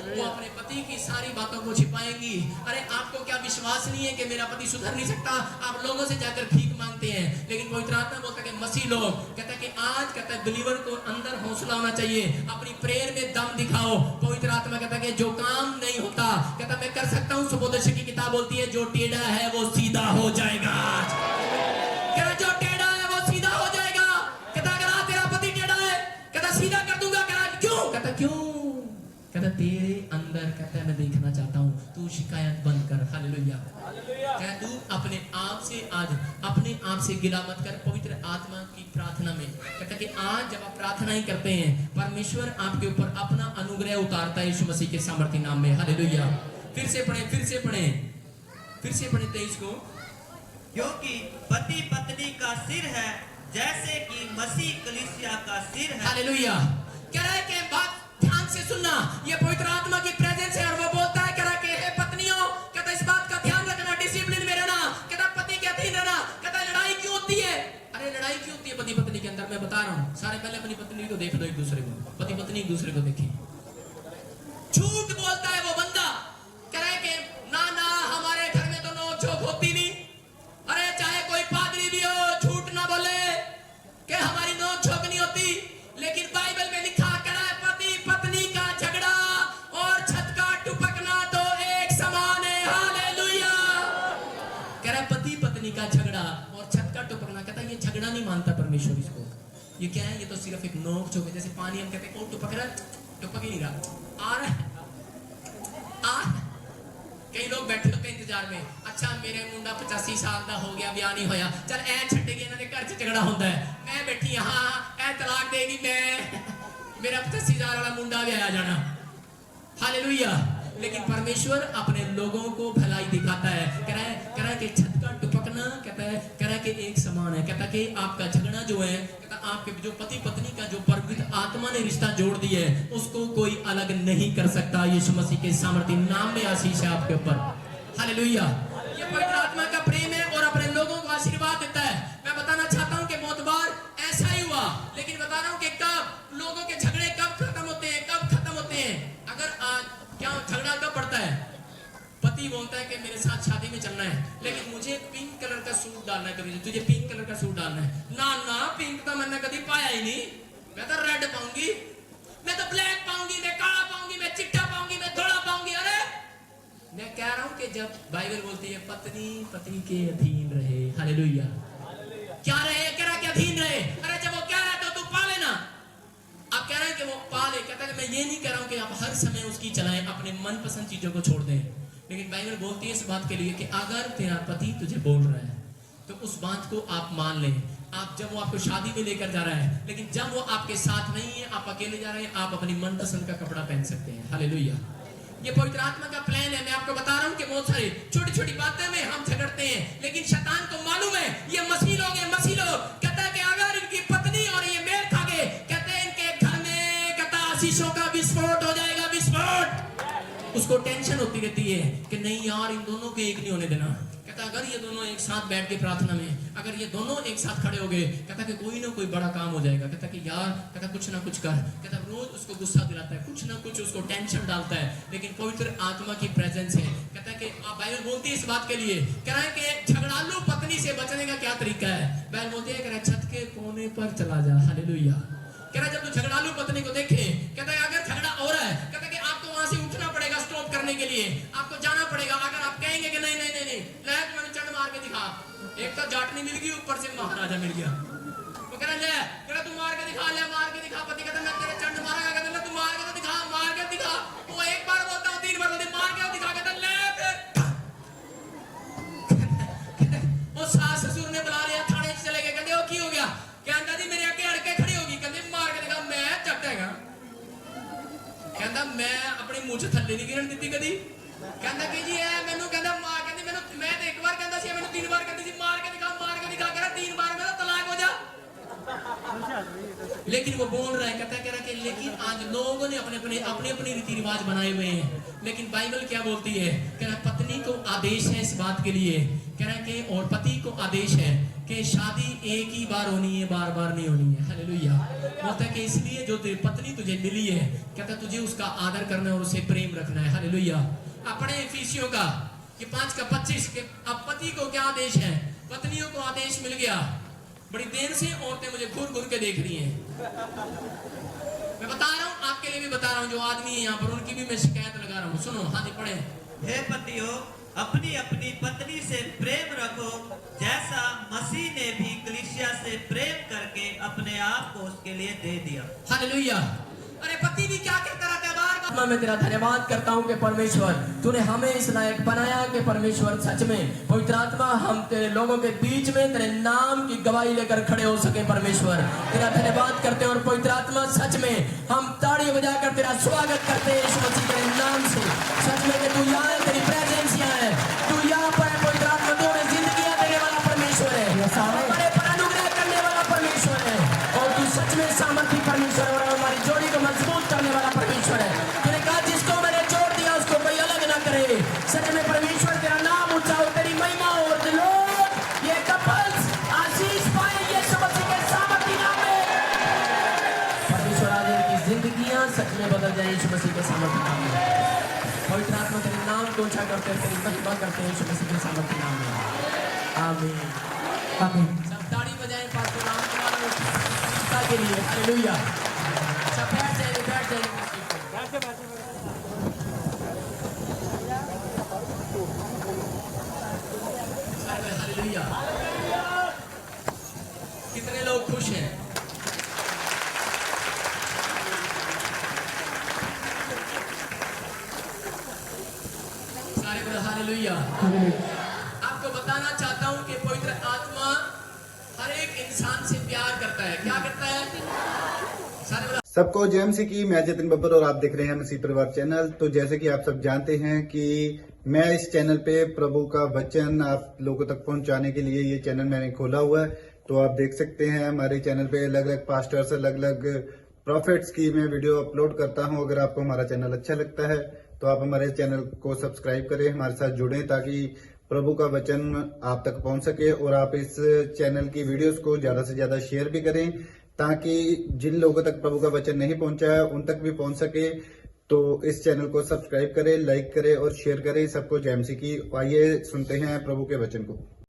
वो अपने पति की सारी बातों को छिपाएंगी। अरे आपको क्या विश्वास नहीं है कि मेरा पति सुधर नहीं सकता? आप लोगों से जाकर भीख मांगते हैं, लेकिन पवित्र आत्मा बोलता है कि मसीह लोग, कहता है कि आज कहता है बिलीवर को अंदर हौसला होना चाहिए, अपनी प्रेयर में दम दिखाओ। पवित्र आत्मा कहता है कि जो काम नहीं होता, कहता मैं कर सकता हूँ। सुबोधन की किताब बोलती है जो टेढ़ा है वो सीधा हो जाएगा। कहता जो टेढ़ा है वो सीधा हो जाएगा। कहता अगर आज तेरा पति टेढ़ा है, कहता सीधा कर दूंगा। कहता क्यों? कहता क्यों? कहता तेरे अंदर कहता है मैं देखना चाहता हूँ, तू शिकायत बंद कर। हालेलुया। कहता तू अपने आप से आज अपने आप से गिला मत कर, पवित्र आत्मा की प्रार्थना में। कहता कि आज जब आप प्रार्थना ही करते हैं, परमेश्वर आपके ऊपर अपना अनुग्रह उतारता है यीशु मसीह के सामर्थ्य नाम में। हालेलुया। फिर से पढ़े 23 को। क्योंकि पति पत्नी का सिर है, जैसे कि मसीह कलीसिया का सिर है। हालेलुया। कह रहा है कि बात ध्यान से सुनना, ये पवित्र आत्मा की प्रेजेंस है। और वो बोलता है, कह रहा है कि हे पत्नियों, कहता इस बात का ध्यान रखना, डिसिप्लिन में रहना। कहता पति के अधीन रहना। कहता लड़ाई क्यों होती है? अरे लड़ाई क्यों होती है पति पत्नी के अंदर? मैं बता रहा हूँ। सारे पहले अपनी पत्नी को देख दो, एक दूसरे को, पति पत्नी एक दूसरे को देखें। झूठ बोलता है वो बंदा, कह रहा है कि ना हमारे घर में तो नोक झोंक होती नहीं। अरे चाहे कोई पादरी भी हो, झूठ ना बोले कि हमारी नोक झोंक नहीं होती। लेकिन बाइबल में लिखा करा है पति पत्नी का झगड़ा और छत का टुपकना तो एक समान है। हालेलुया। कह रहा है पति पत्नी का झगड़ा और छत का टुपकना। कहता है ये झगड़ा नहीं मानता परमेश्वर इसको। ये क्या है? ये तो सिर्फ एक नोक झोंक है। जैसे पानी हम कहते हैं ओ टुपक रहा, टुपक ही नहीं रहा, आ रहा है। कई लोग बैठे होते इंतजार में, अच्छा मेरे मुंडा 85 साल का हो गया, ब्याह नहीं होया, चल ऐ छड्डे के इन्होंने घर च झगड़ा होता है, मैं बैठी हाँ ऐ तलाक देगी, मैं मेरा 85,000 वाला मुंडा भी आ जाना। हालेलुया। लेकिन परमेश्वर अपने लोगों को भलाई दिखाता है। कह रहा है कि छत का टुपकना कह रहा है कि एक समान है। कहता है कि आपका झगड़ा जो है, कहता आपके जो पति पत्नी का जो पवित्र आत्मा ने रिश्ता जोड़ दिया है, उसको कोई अलग नहीं कर सकता। यीशु मसीह के सामर्थ्य नाम में आशीष है आपके ऊपर। हालेलुया। ये पवित्र आत्मा का प्रेम है और अपने लोगों को आशीर्वाद देता है। मैं बताना चाहता हूँ कि बहुत बार ऐसा ही हुआ, लेकिन बता रहा हूँ कि कब लोगों के झगड़े कब खत्म होते हैं, कब खत्म होते हैं? अगर क्या झगड़ा कब पड़ता है? पति बोलता है कि मेरे साथ शादी में चलना है, लेकिन मुझे पिंक कलर का सूट डालना है, तुझे पिंक कलर का सूट डालना है। ना पिंक तो मैंने कभी पाया ही नहीं, मैं तो रेड पाऊंगी, मैं तो ब्लैक पाऊंगी, मैं काला पाऊंगी, मैं चिट्टा पाऊंगी, मैं धोला पाऊंगी। अरे मैं कह रहा हूं कि जब बाइबल बोलती है पत्नी पति के अधीन रहे। हालेलुया। क्या रहे? कह रहा कि अधीन रहे। अरे जब वो कह रहा है तो तू पा लेना। आप कह रहे हैं कि वो पाले, कहता है मैं ये नहीं कह रहा हूं कि आप हर समय उसकी चलाएं, अपने मनपसंद चीजों को छोड़ दें। लेकिन बाइबल बोलती है इस बात के लिए कि अगर तेरा पति तुझे बोल रहा है तो उस बात को आप मान लें। आप जब वो आपको शादी में लेकर जा रहा है, लेकिन जब वो आपके साथ नहीं है, आप अकेले जा रहे हैं, आप अपनी मनपसंद का कपड़ा पहन सकते हैं। हालेलुया। ये पवित्र आत्मा का प्लान है। मैं आपको बता रहा हूँ कि बहुत सारी छोटी छोटी बातें में हम झगड़ते हैं, लेकिन शैतान को मालूम है ये मसीह लोग हैं। मसीह लोग कहता है कि अगर इनकी पत्नी और ये मेल खा गए, कहते हैं इनके घर में कहता आशीषों का विस्फोट हो जाएगा, विस्फोट। उसको टेंशन होती रहती है कि नहीं यार इन दोनों को एक नहीं होने देना। कहता अगर ये दोनों एक साथ बैठ के प्रार्थना में, अगर ये दोनों एक साथ खड़े हो गए, कहता कि कोई ना कोई बड़ा काम हो जाएगा। कहता कि यार कहता कुछ ना कुछ कर। कहता रोज उसको गुस्सा दिलाता है, कुछ ना कुछ उसको टेंशन डालता है, लेकिन पवित्र आत्मा की प्रेजेंस है। कहता कि बाइबल बोलती है इस बात के लिए, कह रहा है कि झगड़ालू पत्नी से बचने का क्या तरीका है? बाइबल बोलती है, कह रहा छत के कोने पर चला जा। हालेलुया। कह रहा जब तू झगड़ालू पत्नी को देखे, कहता है अगर झगड़ा हो रहा है, कहता कि आपको वहां से उठना पड़ेगा स्टॉप करने के लिए, आपको जाना पड़ेगा। अगर आप कहेंगे कि नहीं नहीं नहीं नहीं ले मैंने चढ़ मार के दिखा, एक तो जाटनी मिल गई, ऊपर से महाराजा मिल गया। वो कह रहा ले, कह रहा तू मार के दिखा, ले मार के दिखा। पति कहता मैं तेरे चंड मारेगा, कहता तू मार के तो दिखा, मार के दिखा। वो एक बार बोलता हूँ, 3 बार बोलते मार के दिखा, कहता ले फिर। वो सास ससुर ने बुला लिया, थाने चले गए, कहते वो की हो गया? कहता जी मेरे आगे अड़के खड़ी होगी, कहते मार के दिखा। मैं चट्टेगा, कहता मैं अपनी मुंह से थल्ले नहीं गिरन दी कदी। कहता कि जी है मैनू, कहता मां कहती मैनू मैं लेकिन वो बोल रहा है, कह रहा कि लेकिन आज लोगों ने अपने अपने रीति रिवाज बनाए हुए हैं, लेकिन बाइबल क्या बोलती है? कह रहा पत्नी को आदेश है इस बात के लिए, कह रहा कि और पति को आदेश है कि शादी एक ही बार होनी है, बार बार नहीं होनी है। हालेलुया। बोलता है कि इसलिए जो तेरी पत्नी तुझे मिली है, कहता तुझे उसका आदर करना है और उसे प्रेम रखना है। हालेलुया। अपने इफिसियों का 5:25 के अब पति को क्या आदेश है? पत्नियों को आदेश मिल गया। बड़ी देर से औरतें मुझे घूर घूर के देख रही हैं। मैं बता रहा हूँ, आपके लिए भी बता रहा हूँ, जो आदमी है यहाँ पर उनकी भी मैं शिकायत लगा रहा हूँ। सुनो, हाँ जी पढ़े। हे पतियों, अपनी अपनी पत्नी से प्रेम रखो, जैसा मसीह ने भी कलीसिया से प्रेम करके अपने आप को उसके लिए दे दिया। हालेलुया। अरे पति भी क्या करता रहता है बार बार। मैं तेरा धन्यवाद करता हूँ कि परमेश्वर तूने हमें इस लायक बनाया कि परमेश्वर सच में पवित्र आत्मा हम तेरे लोगों के बीच में तेरे नाम की गवाही लेकर खड़े हो सके। परमेश्वर तेरा धन्यवाद करते हैं और पवित्र आत्मा सच में हम ताड़ी बजाकर तेरा स्वागत करते हैं यीशु मसीह के नाम से। सच में कि तू यहाँ है, तेरी प्रेजेंस यहाँ है, तू यहाँ पर है। पवित्र आत्मा तू हमें जिंदगी देने वाला परमेश्वर है, हमारे पर अनुग्रह करने वाला परमेश्वर है, और तू सच में सामर्थी परमेश्वर और हमारी जोड़ी को मजबूत करने वाला परमेश्वर है। तूने कहा जिसको मैंने जोड़ दिया उसको कोई अलग ना करे। सच में परमेश्वर तेरा नाम ऊंचा हो, तेरी महिमा हो, और लोग ये कपल्स आशीष पाए यीशु मसीह के सामर्थी नाम में। परमेश्वर आज इनकी जिंदगियां सच में बदल जाए यीशु मसीह के सामर्थी नाम में। पवित्र आत्मा तेरे नाम को ऊंचा करते हैं, तेरी महिमा करते हैं यीशु मसीह के सामर्थी नाम में। आमीन आमीन। सब ताड़ी बजाएं पास्टर राम कुमार के लिए। हालेलुया। सब बैठ जाइए, बैठ जाइए। हालेलुया। कितने लोग खुश हैं? सारे बोलो हालेलुया। आपको बताना चाहता हूं कि पवित्र आत्मा हर एक इंसान से प्यार करता है। क्या करता है? सारे बोलो। सबको जय मसीह की। मैं जतिन बब्बर और आप देख रहे हैं मसीह परिवार चैनल। तो जैसे कि आप सब जानते हैं कि मैं इस चैनल पे प्रभु का वचन आप लोगों तक पहुंचाने के लिए ये चैनल मैंने खोला हुआ है। तो आप देख सकते हैं हमारे चैनल पे अलग अलग पास्टर्स, अलग अलग प्रॉफिट्स की मैं वीडियो अपलोड करता हूं। अगर आपको हमारा चैनल अच्छा लगता है तो आप हमारे चैनल को सब्सक्राइब करें, हमारे साथ जुड़ें, ताकि प्रभु का वचन आप तक पहुंच सके। और आप इस चैनल की वीडियोस को ज्यादा से ज्यादा शेयर भी करें, ताकि जिन लोगों तक प्रभु का वचन नहीं पहुंचा है उन तक भी पहुंच सके। तो इस चैनल को सब्सक्राइब करें, लाइक करें और शेयर करें। सबको जय मसीह की। आइए सुनते हैं प्रभु के वचन को।